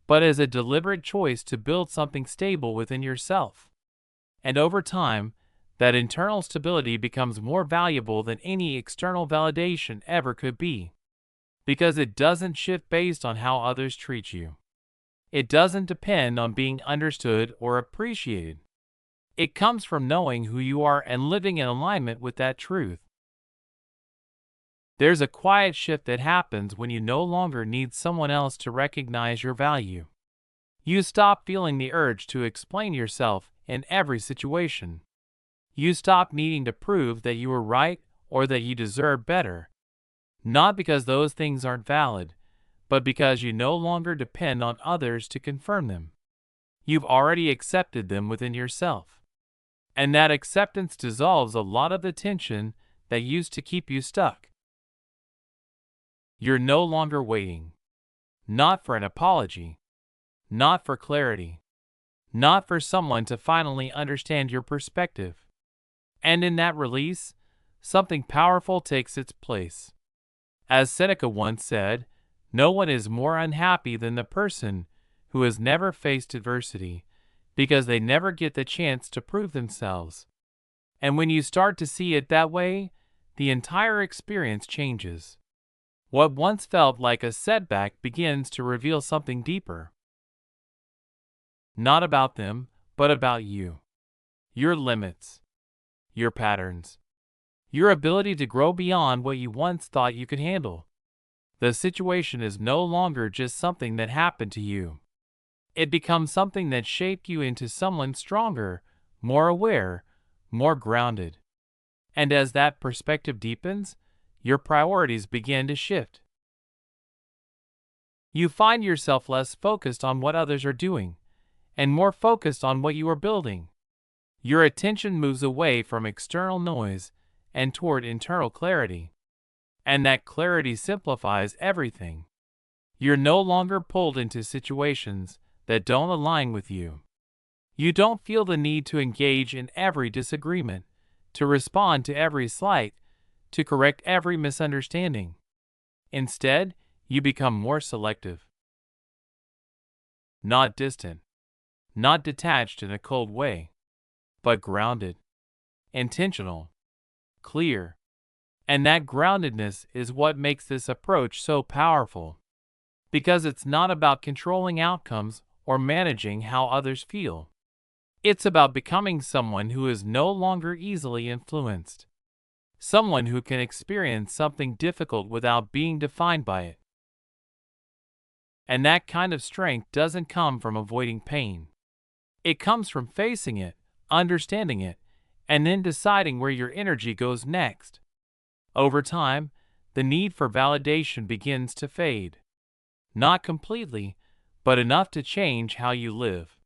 but as a deliberate choice to build something stable within yourself. And over time, that internal stability becomes more valuable than any external validation ever could be, because it doesn't shift based on how others treat you. It doesn't depend on being understood or appreciated. It comes from knowing who you are and living in alignment with that truth. There's a quiet shift that happens when you no longer need someone else to recognize your value. You stop feeling the urge to explain yourself in every situation. You stop needing to prove that you were right or that you deserve better. Not because those things aren't valid, but because you no longer depend on others to confirm them. You've already accepted them within yourself. And that acceptance dissolves a lot of the tension that used to keep you stuck. You're no longer waiting. Not for an apology. Not for clarity. Not for someone to finally understand your perspective. And in that release, something powerful takes its place. As Seneca once said, no one is more unhappy than the person who has never faced adversity, because they never get the chance to prove themselves. And when you start to see it that way, the entire experience changes. What once felt like a setback begins to reveal something deeper. Not about them, but about you. Your limits. Your patterns. Your ability to grow beyond what you once thought you could handle. The situation is no longer just something that happened to you. It becomes something that shaped you into someone stronger, more aware, more grounded. And as that perspective deepens, your priorities begin to shift. You find yourself less focused on what others are doing, and more focused on what you are building. Your attention moves away from external noise and toward internal clarity. And that clarity simplifies everything. You're no longer pulled into situations that don't align with you. You don't feel the need to engage in every disagreement, to respond to every slight, to correct every misunderstanding. Instead, you become more selective. Not distant, not detached in a cold way, but grounded, intentional, clear. And that groundedness is what makes this approach so powerful, because it's not about controlling outcomes or managing how others feel. It's about becoming someone who is no longer easily influenced, someone who can experience something difficult without being defined by it. And that kind of strength doesn't come from avoiding pain. It comes from facing it, understanding it, and then deciding where your energy goes next. Over time, the need for validation begins to fade. Not completely, but enough to change how you live.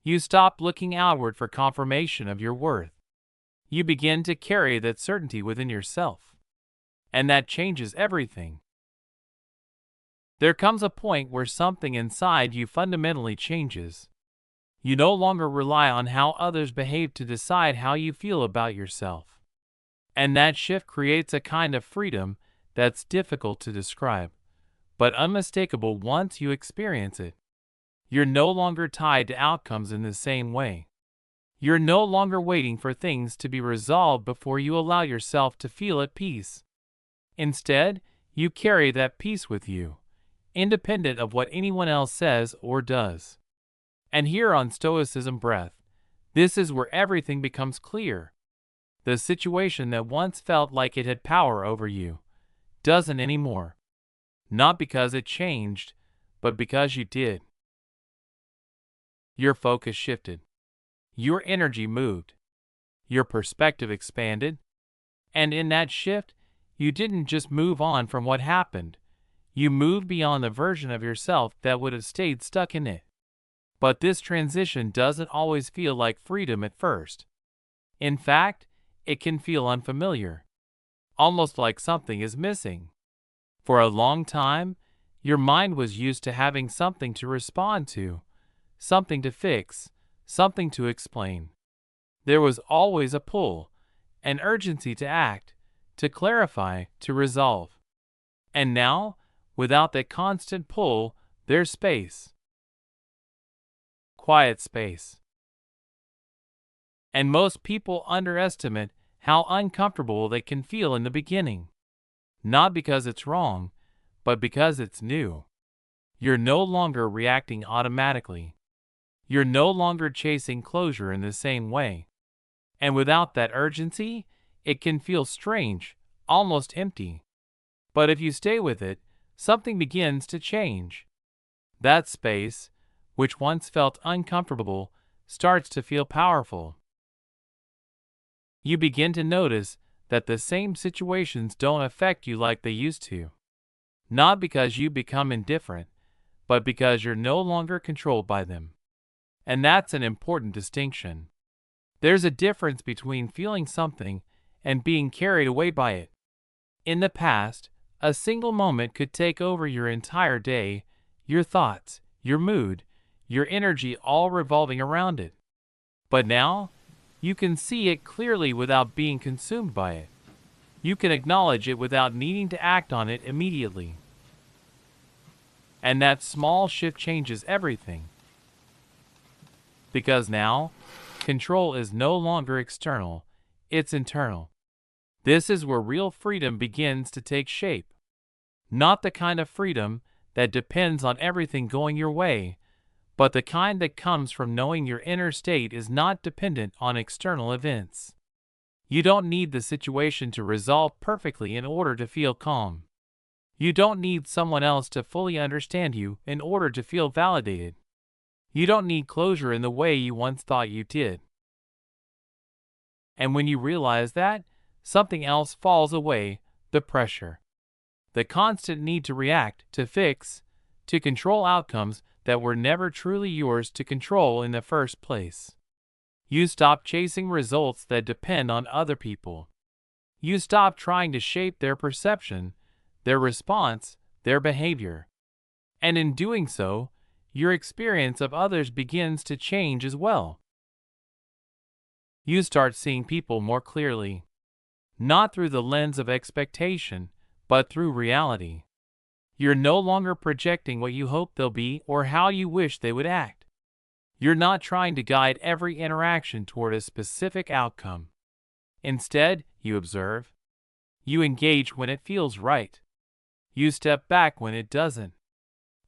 You stop looking outward for confirmation of your worth. You begin to carry that certainty within yourself. And that changes everything. There comes a point where something inside you fundamentally changes. You no longer rely on how others behave to decide how you feel about yourself. And that shift creates a kind of freedom that's difficult to describe, but unmistakable once you experience it. You're no longer tied to outcomes in the same way. You're no longer waiting for things to be resolved before you allow yourself to feel at peace. Instead, you carry that peace with you, independent of what anyone else says or does. And here on Stoicism Breath, this is where everything becomes clear. The situation that once felt like it had power over you doesn't anymore. Not because it changed, but because you did. Your focus shifted. Your energy moved. Your perspective expanded. And in that shift, you didn't just move on from what happened. You moved beyond the version of yourself that would have stayed stuck in it. But this transition doesn't always feel like freedom at first. In fact, it can feel unfamiliar, almost like something is missing. For a long time, your mind was used to having something to respond to, something to fix, something to explain. There was always a pull, an urgency to act, to clarify, to resolve. And now, without that constant pull, there's space. quiet space. And most people underestimate how uncomfortable they can feel in the beginning. Not because it's wrong, but because it's new. You're no longer reacting automatically. You're no longer chasing closure in the same way. And without that urgency, it can feel strange, almost empty. But if you stay with it, something begins to change. That space, which once felt uncomfortable, starts to feel powerful. You begin to notice that the same situations don't affect you like they used to. Not because you become indifferent, but because you're no longer controlled by them. And that's an important distinction. There's a difference between feeling something and being carried away by it. In the past, a single moment could take over your entire day, your thoughts, your mood, your energy all revolving around it. But now, you can see it clearly without being consumed by it. You can acknowledge it without needing to act on it immediately. And that small shift changes everything. Because now, control is no longer external, it's internal. This is where real freedom begins to take shape. Not the kind of freedom that depends on everything going your way, but the kind that comes from knowing your inner state is not dependent on external events. You don't need the situation to resolve perfectly in order to feel calm. You don't need someone else to fully understand you in order to feel validated. You don't need closure in the way you once thought you did. And when you realize that, something else falls away, the pressure. The constant need to react, to fix, to control outcomes that were never truly yours to control in the first place. You stop chasing results that depend on other people. You stop trying to shape their perception, their response, their behavior. And in doing so, your experience of others begins to change as well. You start seeing people more clearly, not through the lens of expectation, but through reality. You're no longer projecting what you hope they'll be or how you wish they would act. You're not trying to guide every interaction toward a specific outcome. Instead, you observe. You engage when it feels right. You step back when it doesn't.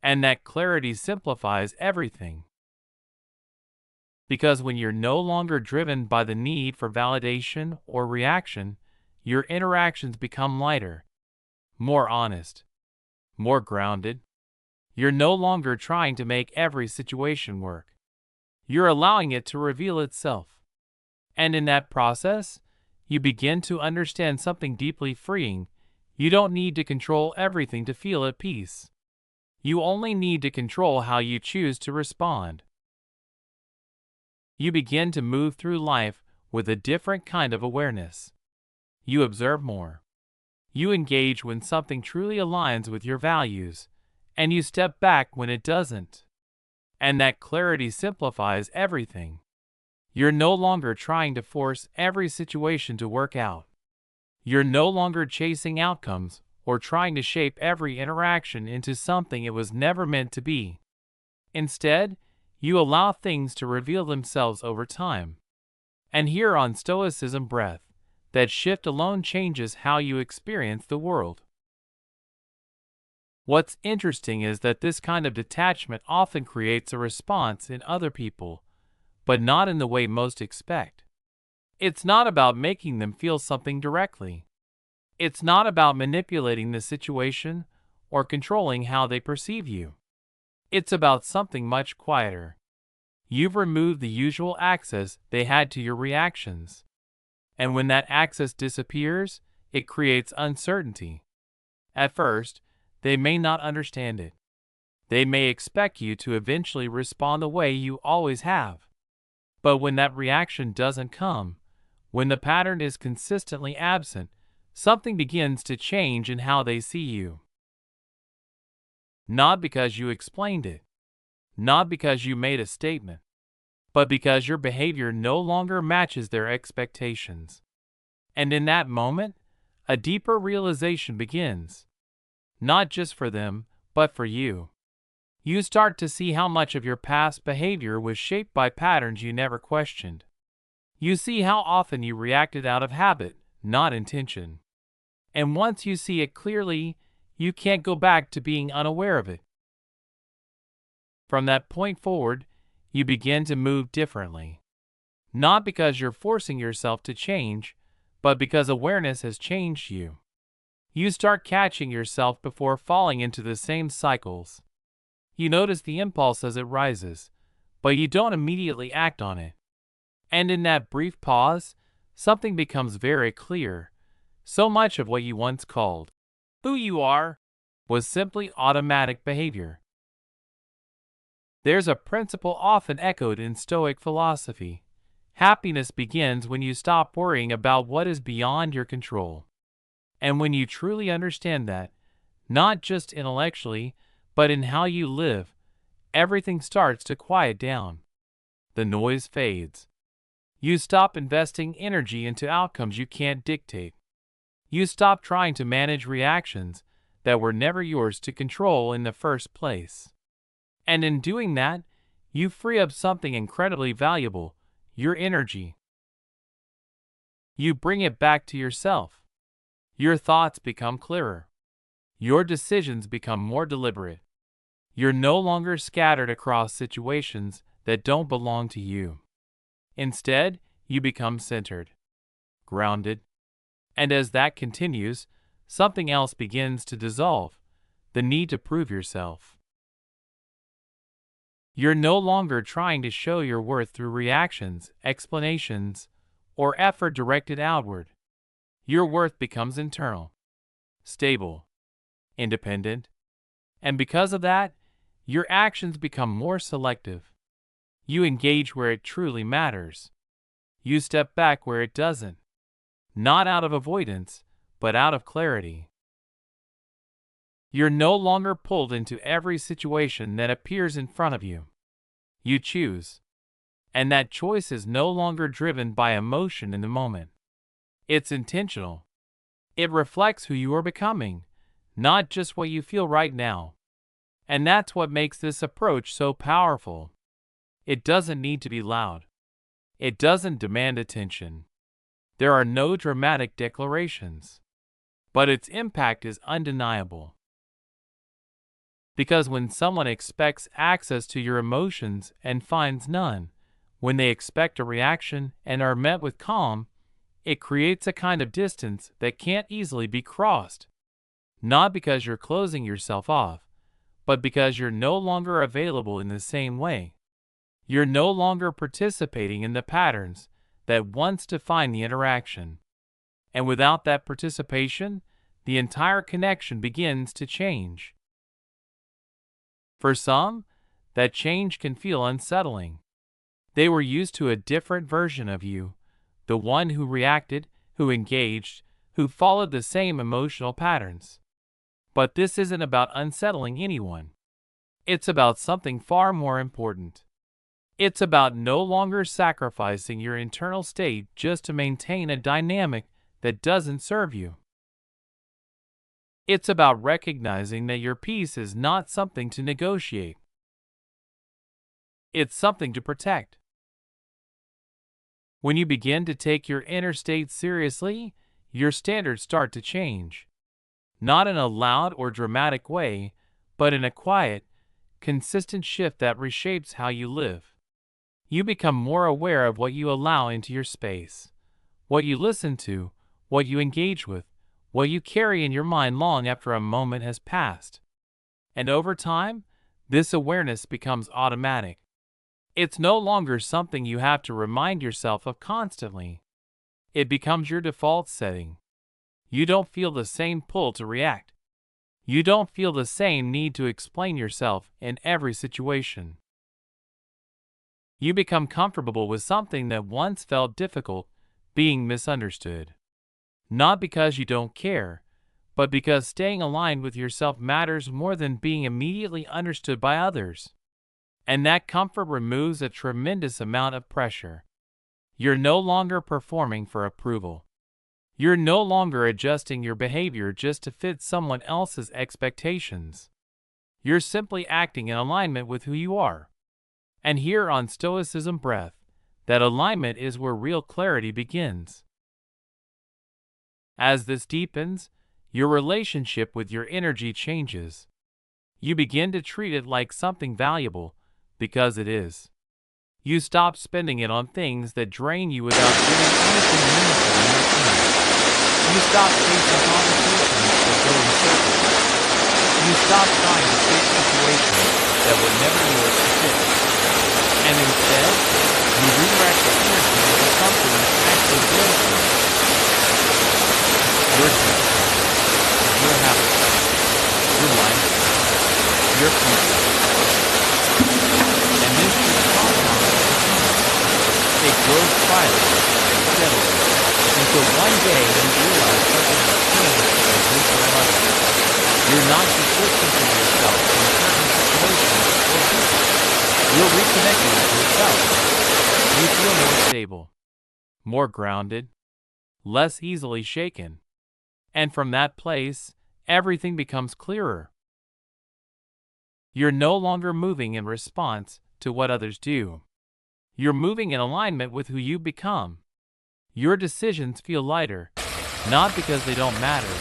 And that clarity simplifies everything. Because when you're no longer driven by the need for validation or reaction, your interactions become lighter, more honest, more grounded. You're no longer trying to make every situation work. You're allowing it to reveal itself. And in that process, you begin to understand something deeply freeing. You don't need to control everything to feel at peace. You only need to control how you choose to respond. You begin to move through life with a different kind of awareness. You observe more. You engage when something truly aligns with your values, and you step back when it doesn't. And that clarity simplifies everything. You're no longer trying to force every situation to work out. You're no longer chasing outcomes or trying to shape every interaction into something it was never meant to be. Instead, you allow things to reveal themselves over time. And here on Stoicism Breath, that shift alone changes how you experience the world. What's interesting is that this kind of detachment often creates a response in other people, but not in the way most expect. It's not about making them feel something directly. It's not about manipulating the situation or controlling how they perceive you. It's about something much quieter. You've removed the usual access they had to your reactions. And when that access disappears, it creates uncertainty. At first, they may not understand it. They may expect you to eventually respond the way you always have. But when that reaction doesn't come, when the pattern is consistently absent, something begins to change in how they see you. Not because you explained it, not because you made a statement, but because your behavior no longer matches their expectations. And in that moment, a deeper realization begins. Not just for them, but for you. You start to see how much of your past behavior was shaped by patterns you never questioned. You see how often you reacted out of habit, not intention. And once you see it clearly, you can't go back to being unaware of it. From that point forward, you begin to move differently. Not because you're forcing yourself to change, but because awareness has changed you. You start catching yourself before falling into the same cycles. You notice the impulse as it rises, but you don't immediately act on it. And in that brief pause, something becomes very clear. So much of what you once called who you are was simply automatic behavior. There's a principle often echoed in Stoic philosophy. Happiness begins when you stop worrying about what is beyond your control. And when you truly understand that, not just intellectually, but in how you live, everything starts to quiet down. The noise fades. You stop investing energy into outcomes you can't dictate. You stop trying to manage reactions that were never yours to control in the first place. And in doing that, you free up something incredibly valuable, your energy. You bring it back to yourself. Your thoughts become clearer. Your decisions become more deliberate. You're no longer scattered across situations that don't belong to you. Instead, you become centered, grounded. And as that continues, something else begins to dissolve, the need to prove yourself. You're no longer trying to show your worth through reactions, explanations, or effort directed outward. Your worth becomes internal, stable, independent, and because of that, your actions become more selective. You engage where it truly matters. You step back where it doesn't, not out of avoidance, but out of clarity. You're no longer pulled into every situation that appears in front of you. You choose. And that choice is no longer driven by emotion in the moment. It's intentional. It reflects who you are becoming, not just what you feel right now. And that's what makes this approach so powerful. It doesn't need to be loud. It doesn't demand attention. There are no dramatic declarations. But its impact is undeniable. Because when someone expects access to your emotions and finds none, when they expect a reaction and are met with calm, it creates a kind of distance that can't easily be crossed. Not because you're closing yourself off, but because you're no longer available in the same way. You're no longer participating in the patterns that once defined the interaction. And without that participation, the entire connection begins to change. For some, that change can feel unsettling. They were used to a different version of you, the one who reacted, who engaged, who followed the same emotional patterns. But this isn't about unsettling anyone. It's about something far more important. It's about no longer sacrificing your internal state just to maintain a dynamic that doesn't serve you. It's about recognizing that your peace is not something to negotiate. It's something to protect. When you begin to take your inner state seriously, your standards start to change. Not in a loud or dramatic way, but in a quiet, consistent shift that reshapes how you live. You become more aware of what you allow into your space, what you listen to, what you engage with, what you carry in your mind long after a moment has passed. And over time, this awareness becomes automatic. It's no longer something you have to remind yourself of constantly. It becomes your default setting. You don't feel the same pull to react. You don't feel the same need to explain yourself in every situation. You become comfortable with something that once felt difficult, being misunderstood. Not because you don't care, but because staying aligned with yourself matters more than being immediately understood by others. And that comfort removes a tremendous amount of pressure. You're no longer performing for approval. You're no longer adjusting your behavior just to fit someone else's expectations. You're simply acting in alignment with who you are. And here on Stoicism Breath, that alignment is where real clarity begins. As this deepens, your relationship with your energy changes. You begin to treat it like something valuable, because it is. You stop spending it on things that drain you without doing anything meaningful in return. You stop chasing conversations that go in circles. You stop trying to fix situations that were never yours to fix. And instead, you redirect your energy into something that actually builds you. Your dreams, your habits, your life, your future. And this is compound. It grows quietly, steadily, until one day you realize something has changed and you forever. You're not just distancing yourself from certain situations or people. You're reconnecting with yourself. You feel more stable, more grounded, less easily shaken. And from that place, everything becomes clearer. You're no longer moving in response to what others do. You're moving in alignment with who you become. Your decisions feel lighter, not because they don't matter,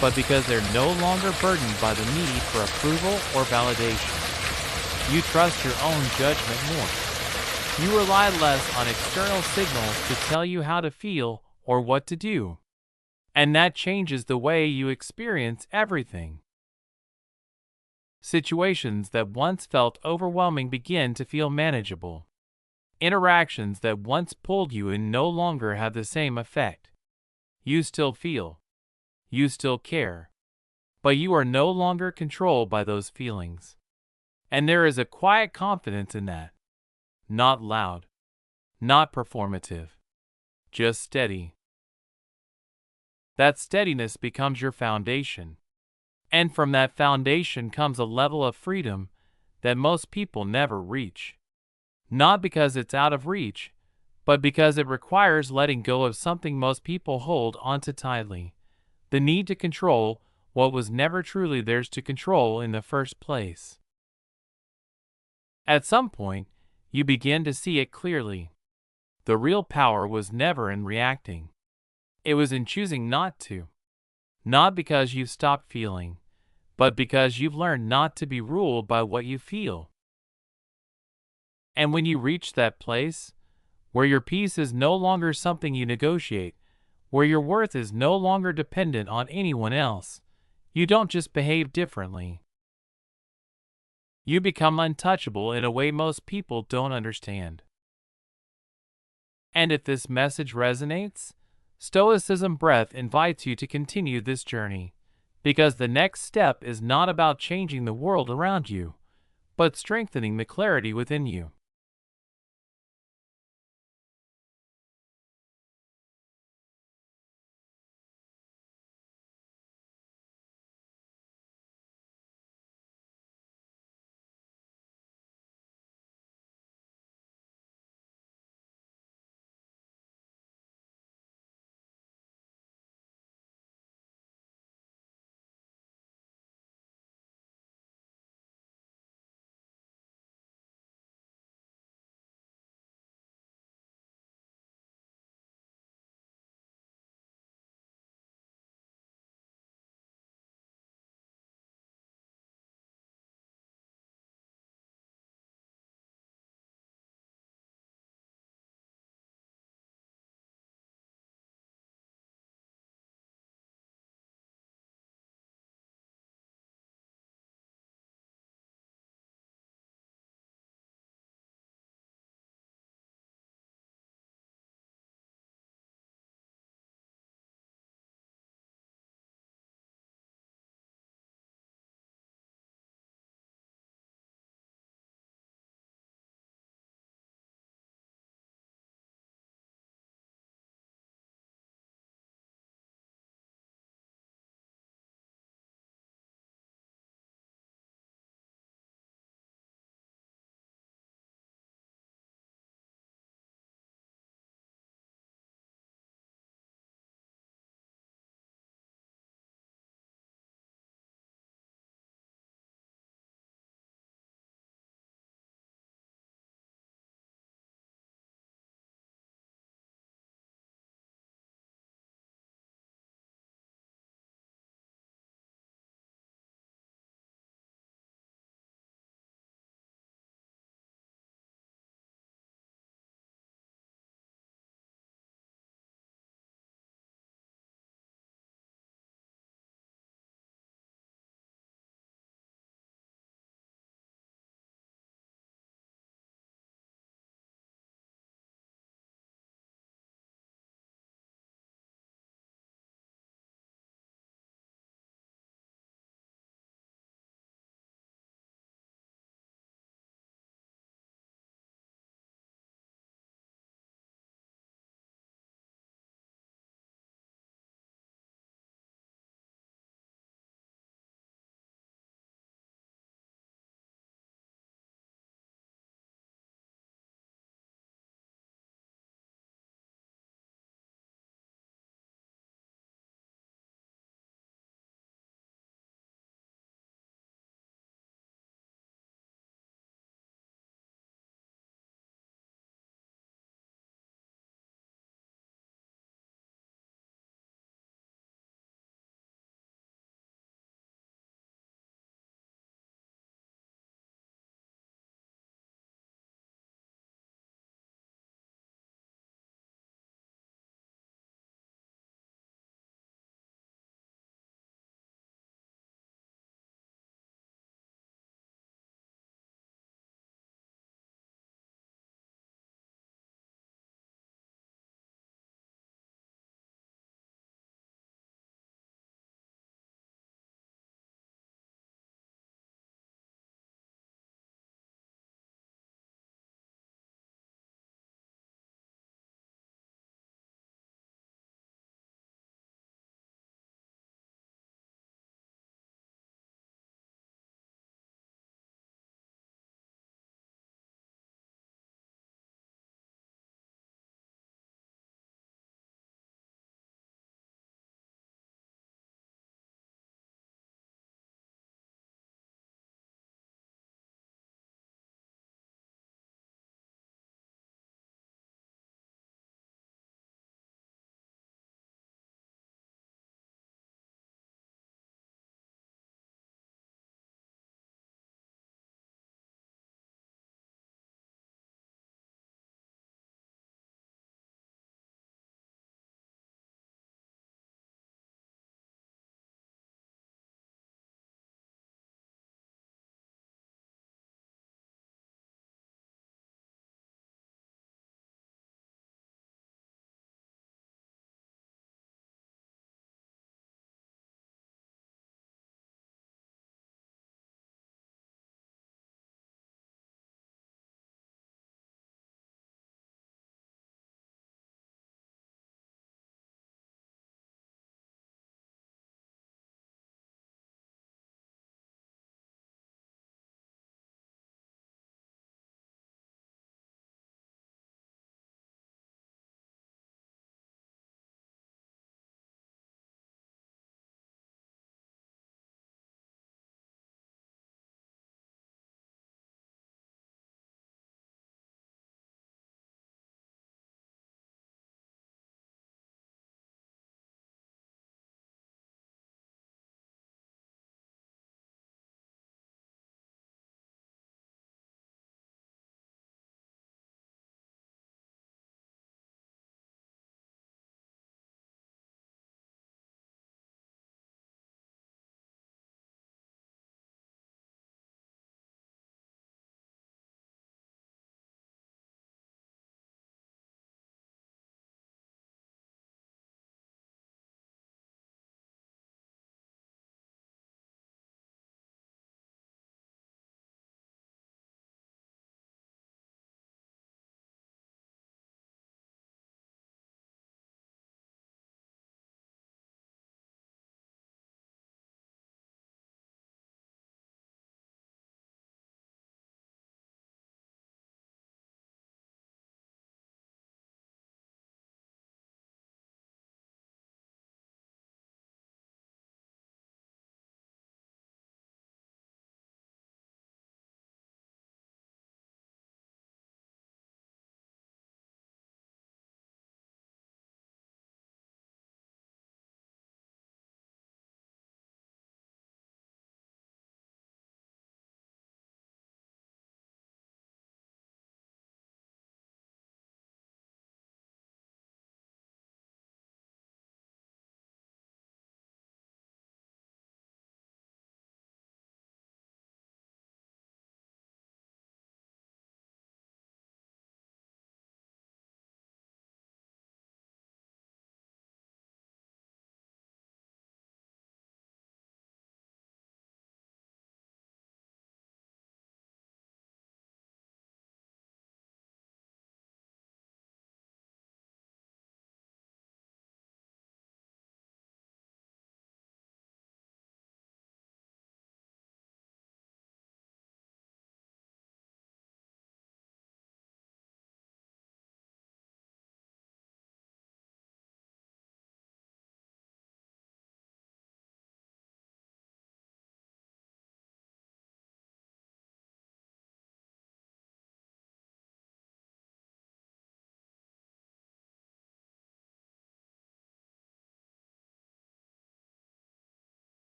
but because they're no longer burdened by the need for approval or validation. You trust your own judgment more. You rely less on external signals to tell you how to feel or what to do. And that changes the way you experience everything. Situations that once felt overwhelming begin to feel manageable. Interactions that once pulled you in no longer have the same effect. You still feel. You still care. But you are no longer controlled by those feelings. And there is a quiet confidence in that. Not loud. Not performative. Just steady. That steadiness becomes your foundation. And from that foundation comes a level of freedom that most people never reach. Not because it's out of reach, but because it requires letting go of something most people hold onto tightly, the need to control what was never truly theirs to control in the first place. At some point, you begin to see it clearly. The real power was never in reacting. It was in choosing not to. Not because you've stopped feeling, but because you've learned not to be ruled by what you feel. And when you reach that place, where your peace is no longer something you negotiate, where your worth is no longer dependent on anyone else, you don't just behave differently. You become untouchable in a way most people don't understand. And if this message resonates, Stoicism Breath invites you to continue this journey, because the next step is not about changing the world around you, but strengthening the clarity within you.